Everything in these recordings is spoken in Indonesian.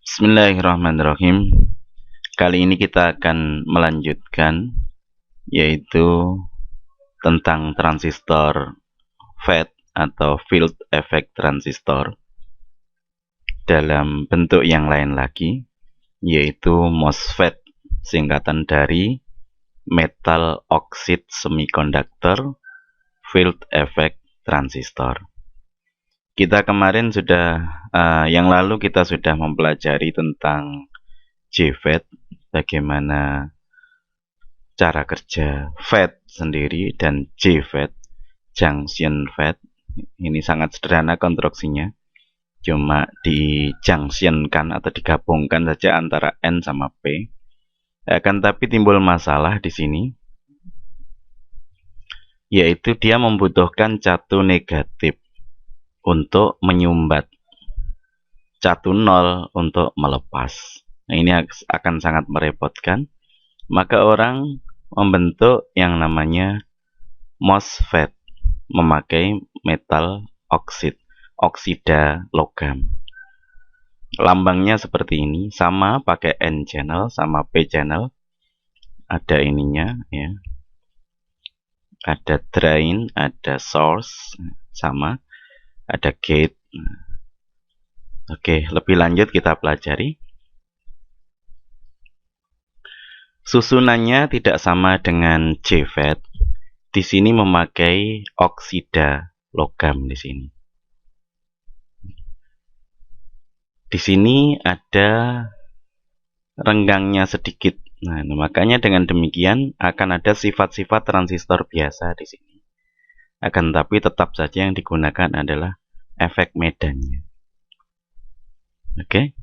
Bismillahirrahmanirrahim. Kali ini kita akan melanjutkan yaitu tentang transistor FET atau field effect transistor dalam bentuk yang lain lagi, yaitu MOSFET, singkatan dari metal oxide semiconductor field effect transistor. Kita kemarin yang lalu kita sudah mempelajari tentang JFET, bagaimana cara kerja FET sendiri, dan JFET, junction FET. Ini sangat sederhana konstruksinya, cuma dijunctionkan atau digabungkan saja antara N sama P. Akan tapi timbul masalah di sini, yaitu dia membutuhkan catu negatif untuk menyumbat, catu nol untuk melepas. Nah, ini akan sangat merepotkan. Maka orang membentuk yang namanya MOSFET, memakai metal oksida logam. Lambangnya seperti ini, sama pakai N channel sama P channel. Ada ininya ya. Ada drain, ada source, sama ada gate. Oke, lebih lanjut kita pelajari. Susunannya tidak sama dengan JFET. Di sini memakai oksida logam di sini. Di sini ada renggangnya sedikit. Nah, makanya dengan demikian akan ada sifat-sifat transistor biasa di sini. Akan tapi tetap saja yang digunakan adalah efek medannya. Oke.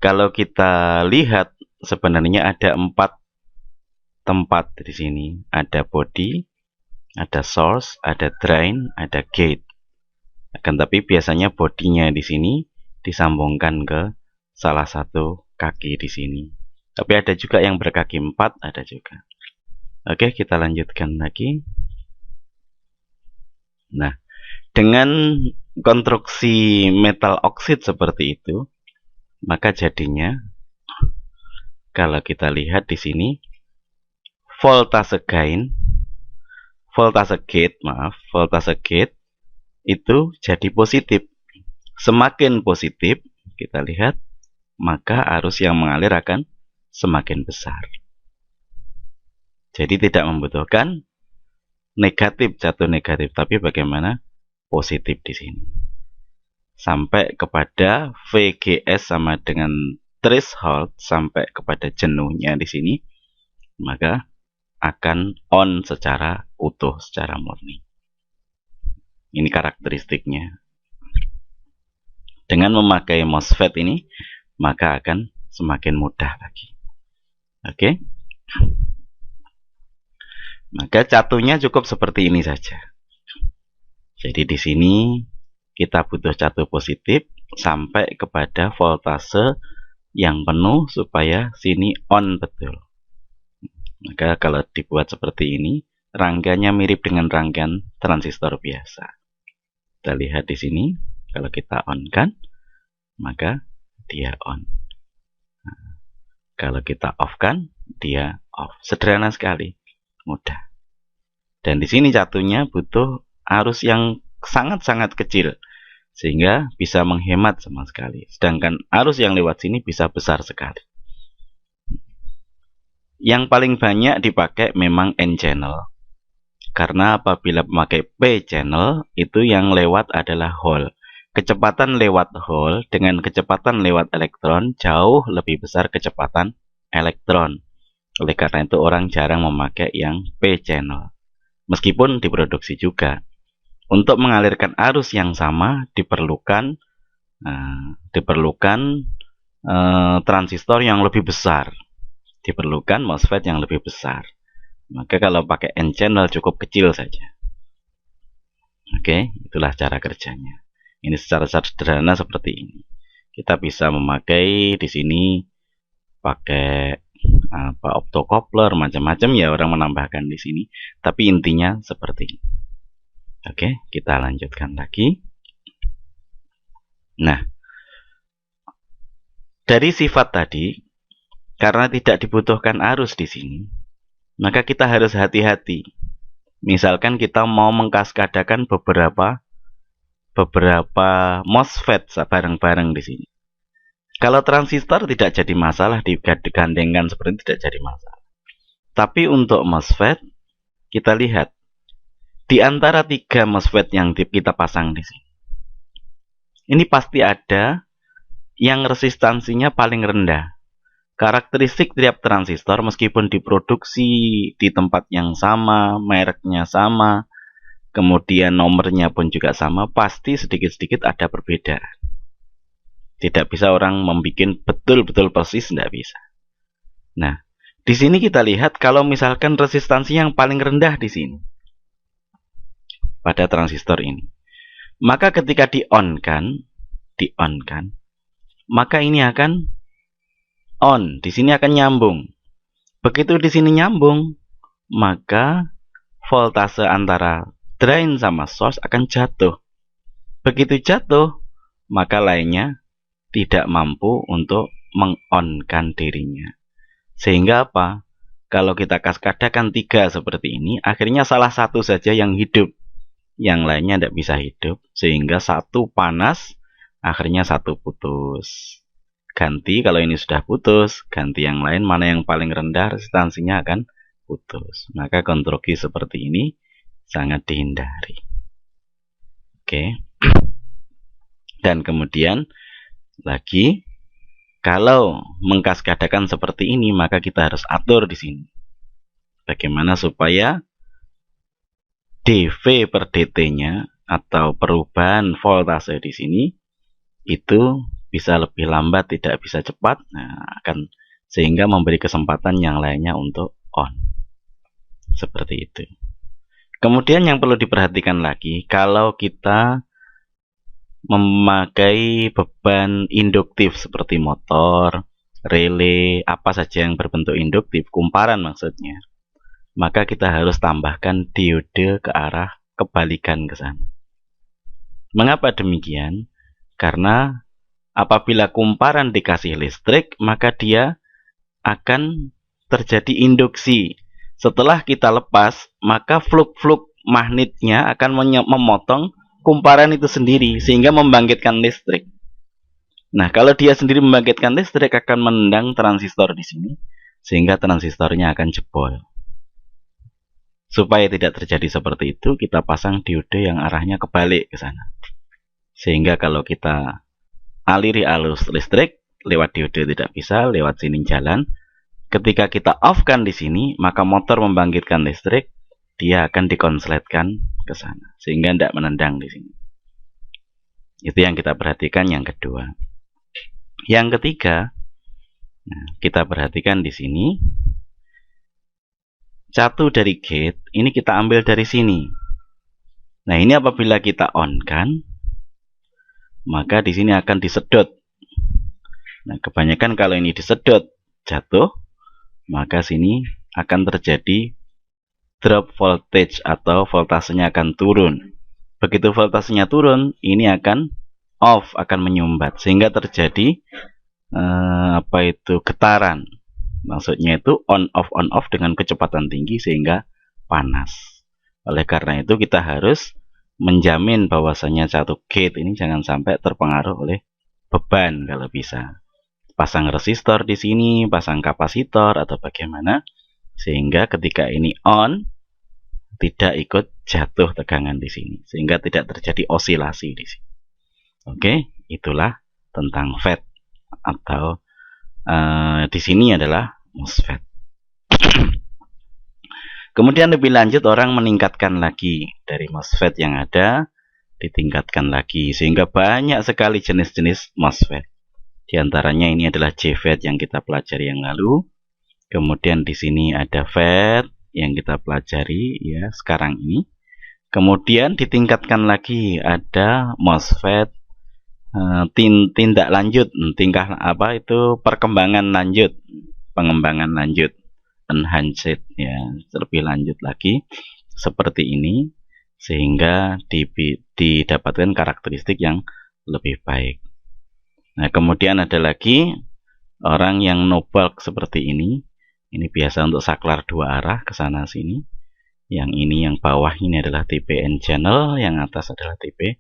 Kalau kita lihat, sebenarnya ada 4 tempat di sini. Ada body, ada source, ada drain, ada gate. Akan tapi biasanya bodinya di sini disambungkan ke salah satu kaki di sini. Tapi ada juga yang berkaki 4, ada juga. Oke, kita lanjutkan lagi. Nah, dengan konstruksi metal oksid seperti itu, maka jadinya kalau kita lihat di sini voltase gate itu jadi positif. Semakin positif kita lihat, maka arus yang mengalir akan semakin besar. Jadi tidak membutuhkan negatif, catu negatif, tapi bagaimana positif di sini. Sampai kepada VGS sama dengan threshold, sampai kepada jenuhnya di sini, maka akan on secara utuh, secara murni. Ini karakteristiknya. Dengan memakai MOSFET ini, maka akan semakin mudah lagi. Oke. Maka catunya cukup seperti ini saja. Jadi di sini kita butuh catu positif sampai kepada voltase yang penuh supaya sini on betul. Maka kalau dibuat seperti ini, rangganya mirip dengan rangkaian transistor biasa. Kita lihat di sini, kalau kita on kan, maka dia on. Nah, kalau kita off kan, dia off. Sederhana sekali, mudah. Dan di sini catunya butuh arus yang sangat-sangat kecil, sehingga bisa menghemat sama sekali. Sedangkan arus yang lewat sini bisa besar sekali. Yang paling banyak dipakai memang N channel, karena apabila memakai P channel, itu yang lewat adalah hole. Kecepatan lewat hole dengan kecepatan lewat elektron jauh lebih besar kecepatan elektron. Oleh karena itu orang jarang memakai yang P channel. Meskipun diproduksi juga. Untuk mengalirkan arus yang sama diperlukan transistor yang lebih besar. Diperlukan MOSFET yang lebih besar. Maka kalau pakai N channel cukup kecil saja. Oke, itulah cara kerjanya. Ini secara sederhana seperti ini. Kita bisa memakai di sini pakai optocoupler, macam-macam ya orang menambahkan di sini. Tapi intinya seperti ini. Oke, kita lanjutkan lagi. Nah, Dari sifat tadi, karena tidak dibutuhkan arus di sini, maka kita harus hati-hati. Misalkan kita mau mengkaskadakan beberapa MOSFET bareng-bareng di sini. Kalau transistor tidak jadi masalah, digandengkan seperti ini tidak jadi masalah. Tapi untuk MOSFET, kita lihat di antara 3 MOSFET yang kita pasang di sini, ini pasti ada yang resistansinya paling rendah. Karakteristik tiap transistor meskipun diproduksi di tempat yang sama, mereknya sama, kemudian nomornya pun juga sama, pasti sedikit-sedikit ada perbedaan. Tidak bisa orang membuat betul-betul persis, tidak bisa. Nah, di sini kita lihat kalau misalkan resistansi yang paling rendah di sini pada transistor ini, maka ketika di-on-kan, maka ini akan on, di sini akan nyambung. Begitu di sini nyambung, maka voltase antara drain sama source akan jatuh. Begitu jatuh, maka lainnya tidak mampu untuk meng-on-kan dirinya. Sehingga apa? Kalau kita kaskadakan 3 seperti ini, akhirnya salah satu saja yang hidup, yang lainnya tidak bisa hidup, sehingga satu panas, akhirnya satu putus. Ganti, kalau ini sudah putus, ganti yang lain, mana yang paling rendah resistansinya akan putus. Maka kontrogi seperti ini sangat dihindari. Oke. Dan kemudian lagi, kalau mengkaskadakan seperti ini, maka kita harus atur di sini. Bagaimana supaya dV per dt-nya atau perubahan voltase di sini itu bisa lebih lambat, tidak bisa cepat, sehingga memberi kesempatan yang lainnya untuk on. Seperti itu. Kemudian yang perlu diperhatikan lagi, kalau kita memakai beban induktif seperti motor, relay, apa saja yang berbentuk induktif, kumparan maksudnya, maka kita harus tambahkan diode ke arah kebalikan ke sana. Mengapa demikian? Karena apabila kumparan dikasih listrik, maka dia akan terjadi induksi. Setelah kita lepas, maka fluk-fluk magnetnya akan memotong kumparan itu sendiri, sehingga membangkitkan listrik. Nah, kalau dia sendiri membangkitkan listrik, akan menendang transistor di sini, sehingga transistornya akan jebol. Supaya tidak terjadi seperti itu, kita pasang diode yang arahnya kebalik ke sana. Sehingga kalau kita aliri arus listrik, lewat diode tidak bisa, lewat sini jalan. Ketika kita off-kan di sini, maka motor membangkitkan listrik, dia akan dikonsletkan ke sana, sehingga tidak menendang di sini. Itu yang kita perhatikan yang kedua. Yang ketiga, kita perhatikan di sini, satu dari gate, ini kita ambil dari sini. Nah, ini apabila kita on-kan, maka di sini akan disedot. Nah, kebanyakan kalau ini disedot, jatuh, maka sini akan terjadi drop voltage atau voltasenya akan turun. Begitu voltasenya turun, ini akan off, akan menyumbat, sehingga terjadi getaran. Maksudnya itu on off dengan kecepatan tinggi sehingga panas. Oleh karena itu kita harus menjamin bahwasanya satu gate ini jangan sampai terpengaruh oleh beban kalau bisa. Pasang resistor di sini, pasang kapasitor atau bagaimana, sehingga ketika ini on tidak ikut jatuh tegangan di sini, sehingga tidak terjadi osilasi di sini. Oke, itulah tentang FET atau di sini adalah MOSFET. Kemudian lebih lanjut orang meningkatkan lagi dari MOSFET yang ada, ditingkatkan lagi sehingga banyak sekali jenis-jenis MOSFET. Di antaranya ini adalah JFET yang kita pelajari yang lalu. Kemudian di sini ada FET yang kita pelajari ya sekarang ini. Kemudian ditingkatkan lagi ada MOSFET tindak lanjut, tingkah apa itu perkembangan lanjut, pengembangan lanjut, enhanced ya, lebih lanjut lagi seperti ini sehingga didapatkan karakteristik yang lebih baik. Nah, kemudian ada lagi Orang yang no bulk seperti ini biasa untuk saklar dua arah ke sana sini. Yang ini yang bawah ini adalah tipe N channel, yang atas adalah tipe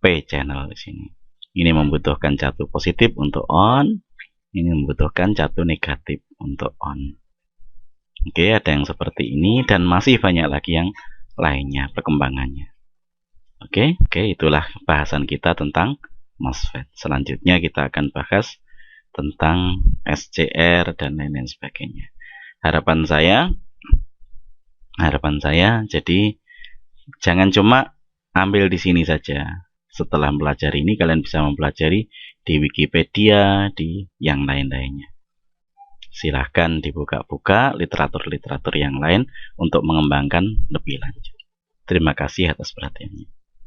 P channel di sini. Ini membutuhkan catu positif untuk on, ini membutuhkan catu negatif untuk on. Oke, ada yang seperti ini dan masih banyak lagi yang lainnya perkembangannya. Oke, itulah bahasan kita tentang MOSFET. Selanjutnya kita akan bahas tentang SCR dan lain-lain sebagainya. Harapan saya jadi jangan cuma ambil di sini saja. Setelah mempelajari ini kalian bisa mempelajari di Wikipedia, di yang lain-lainnya. Silahkan dibuka-buka literatur-literatur yang lain untuk mengembangkan lebih lanjut. Terima kasih atas perhatiannya.